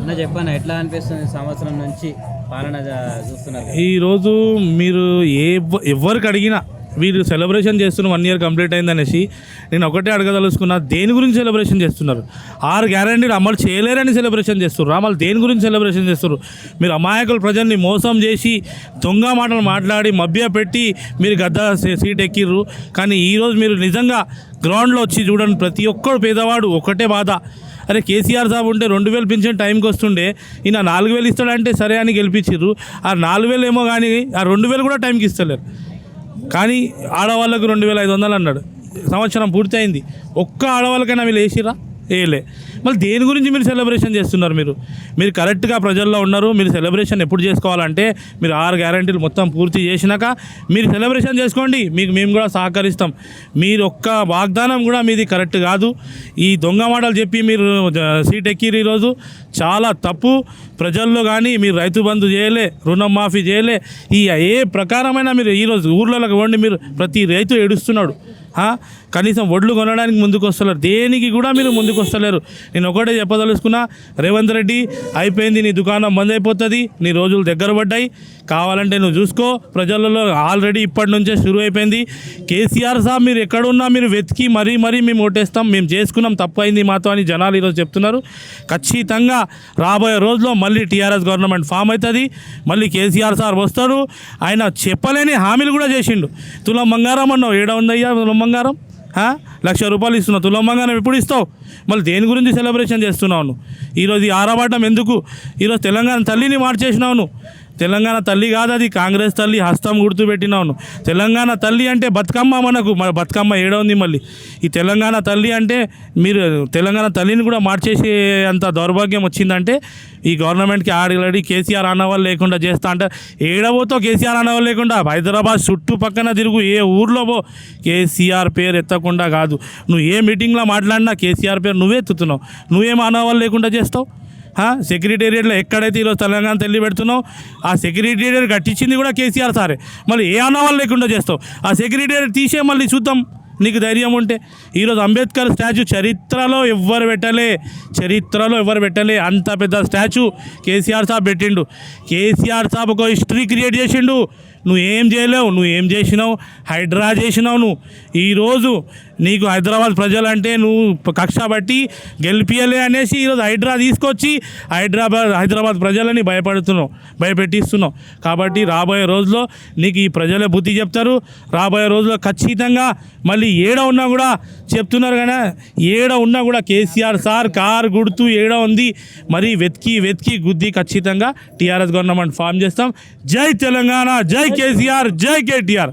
అన్న చెప్పన్న ఎట్లా అనిపిస్తుంది సంవత్సరం నుంచి పాలన చూస్తున్నారు? ఈరోజు మీరు ఎవరికి అడిగినా వీరు సెలబ్రేషన్ చేస్తున్న 1 year కంప్లీట్ అయిందనేసి నేను ఒకటే అడగదలుచుకున్నా, దేని గురించి సెలబ్రేషన్ చేస్తున్నారు? 6 గ్యారంటీలు అమలు చేయలేరని సెలబ్రేషన్ చేస్తున్నారు. అమలు దేని గురించి సెలబ్రేషన్ చేస్తున్నారు? మీరు అమాయకుల ప్రజల్ని మోసం చేసి దొంగ మాటలు మాట్లాడి మభ్యపెట్టి మీరు గద్ద సీట్ ఎక్కిర్రు. కానీ ఈరోజు మీరు నిజంగా గ్రౌండ్లో వచ్చి చూడండి, ప్రతి ఒక్కడు పేదవాడు ఒకటే బాధ. అరే కేసీఆర్ సాబ్ ఉంటే 2000 పింఛన్ టైంకి వస్తుండే, ఈయన 4000 ఇస్తాడంటే సరే అని గెలిపించారు. ఆ 4000 ఏమో కానీ ఆ 2000 కూడా టైంకి ఇస్తలేరు. కానీ ఆడవాళ్ళకు 2500 అన్నాడు. సంవత్సరం పూర్తయింది, ఒక్క ఆడవాళ్ళకైనా వీళ్ళు వేసిరా? వేయలే. మళ్ళీ దేని గురించి మీరు సెలబ్రేషన్ చేస్తున్నారు? మీరు కరెక్ట్గా ప్రజల్లో ఉన్నారు. మీరు సెలబ్రేషన్ ఎప్పుడు చేసుకోవాలంటే మీరు 6 గ్యారంటీలు మొత్తం పూర్తి చేసినాక మీరు సెలబ్రేషన్ చేసుకోండి, మీకు మేము కూడా సహకరిస్తాం. మీరు ఒక్క వాగ్దానం కూడా మీది కరెక్ట్ కాదు. ఈ దొంగ మాటలు చెప్పి మీరు సీట్ ఎక్కిరు, ఈరోజు చాలా తప్పు. ప్రజల్లో కానీ మీరు రైతు బంధు చేయలే, రుణం మాఫీ చేయలే. ఈ ఏ ప్రకారమైన మీరు ఈరోజు ఊర్లలోకి పోండి, మీరు ప్రతి రైతు ఏడుస్తున్నాడు. కనీసం వడ్లు కొనడానికి ముందుకు వస్తలేరు, దేనికి కూడా మీరు ముందుకు వస్తలేరు. నేను ఒకటే చెప్పదలుచుకున్నా, రేవంత్ రెడ్డి అయిపోయింది, నీ దుకాణం బంద్ అయిపోతుంది, నీ రోజులు దగ్గర పడ్డాయి, కావాలంటే నువ్వు చూసుకో. ప్రజలలో ఆల్రెడీ ఇప్పటి నుంచే షురూ అయిపోయింది. కేసీఆర్ సాబ్ మీరు ఎక్కడున్నా మీరు వెతికి మరీ మేము ఓటేస్తాం, మేము చేసుకున్నాం, తప్పైంది మాతో అని జనాలు ఈరోజు చెప్తున్నారు. ఖచ్చితంగా రాబోయే రోజుల్లో మళ్ళీ టీఆర్ఎస్ గవర్నమెంట్ ఫామ్ అవుతుంది, మళ్ళీ కేసీఆర్ సార్ వస్తాడు. ఆయన చెప్పలేని హామీలు కూడా చేసిండు. తులం బంగారం అన్నావు, ఏడ ఉందయ్యా తులం బంగారం? 1,00,000 రూపాయలు ఇస్తున్నావు, తులం బంగారం ఎప్పుడు ఇస్తావు? మళ్ళీ దేని గురించి సెలబ్రేషన్ చేస్తున్నావు నువ్వు? ఈరోజు ఈ ఆరబాటం ఎందుకు? ఈరోజు తెలంగాణ తల్లిని మార్చేసినావు నువ్వు. తెలంగాణ తల్లి కాదు అది, కాంగ్రెస్ తల్లి హస్తం గుర్తుపెట్టినావు. తెలంగాణ తల్లి అంటే బతుకమ్మ, మనకు మన బతుకమ్మ ఏడ ఉంది? మళ్ళీ ఈ తెలంగాణ తల్లి అంటే మీరు తెలంగాణ తల్లిని కూడా మార్చేసే అంత దౌర్భాగ్యం వచ్చిందంటే ఈ గవర్నమెంట్కి ఆల్రెడీ కేసీఆర్ అన్నవాళ్ళు లేకుండా చేస్తా అంటే ఏడబోతో కేసీఆర్ అన్నవాళ్ళు లేకుండా హైదరాబాద్ చుట్టుపక్కన తిరుగు, ఏ ఊర్లో పో, కేసీఆర్ పేరు ఎత్తకుండా కాదు. నువ్వు ఏ మీటింగ్లో మాట్లాడినా కేసీఆర్ పేరు నువ్వే ఎత్తుతున్నావు. నువ్వేం అన్నవాళ్ళు లేకుండా చేస్తావు? సెక్రటేరియట్లో ఎక్కడైతే ఈరోజు తెలంగాణ తల్లి పెడుతున్నావు, ఆ సెక్రటేరియట్ కట్టించింది కూడా కేసీఆర్ సారే. మళ్ళీ ఏ అన్నవాళ్ళు లేకుండా చేస్తావు? ఆ సెక్రటేరియట్ తీసే మళ్ళీ చూద్దాం నీకు ధైర్యం ఉంటే. ఈరోజు అంబేద్కర్ స్టాచ్యూ చరిత్రలో ఎవ్వరు పెట్టలే, అంత పెద్ద స్టాచ్యూ కేసీఆర్ సాబ్ పెట్టిండు. కేసీఆర్ సాబ్ ఒక హిస్టరీ క్రియేట్ చేసిండు. నువ్వేం చేయలేవు, నువ్వేం చేసినావు? హైడ్రా చేసినావు నువ్వు. ఈరోజు నీకు హైదరాబాద్ ప్రజలంటే నువ్వు కక్ష బట్టి గెలిపియలే అనేసి ఈరోజు హైడ్రా తీసుకొచ్చి హైదరాబాద్ ప్రజలని భయపెట్టిస్తున్నావు. కాబట్టి రాబోయే రోజుల్లో నీకు ఈ ప్రజలే బుద్ధి చెప్తారు. రాబోయే రోజుల్లో ఖచ్చితంగా మళ్ళీ ఏడ ఉన్నా కూడా చెప్తున్నారు కానీ, ఏడ ఉన్నా కూడా కేసీఆర్ సార్ కారు గుర్తు ఏడ ఉంది మరి వెతికి గుద్ది ఖచ్చితంగా టీఆర్ఎస్ గవర్నమెంట్ ఫామ్ చేస్తాం. జై తెలంగాణ, జై కేసీఆర్, జై కేటీఆర్.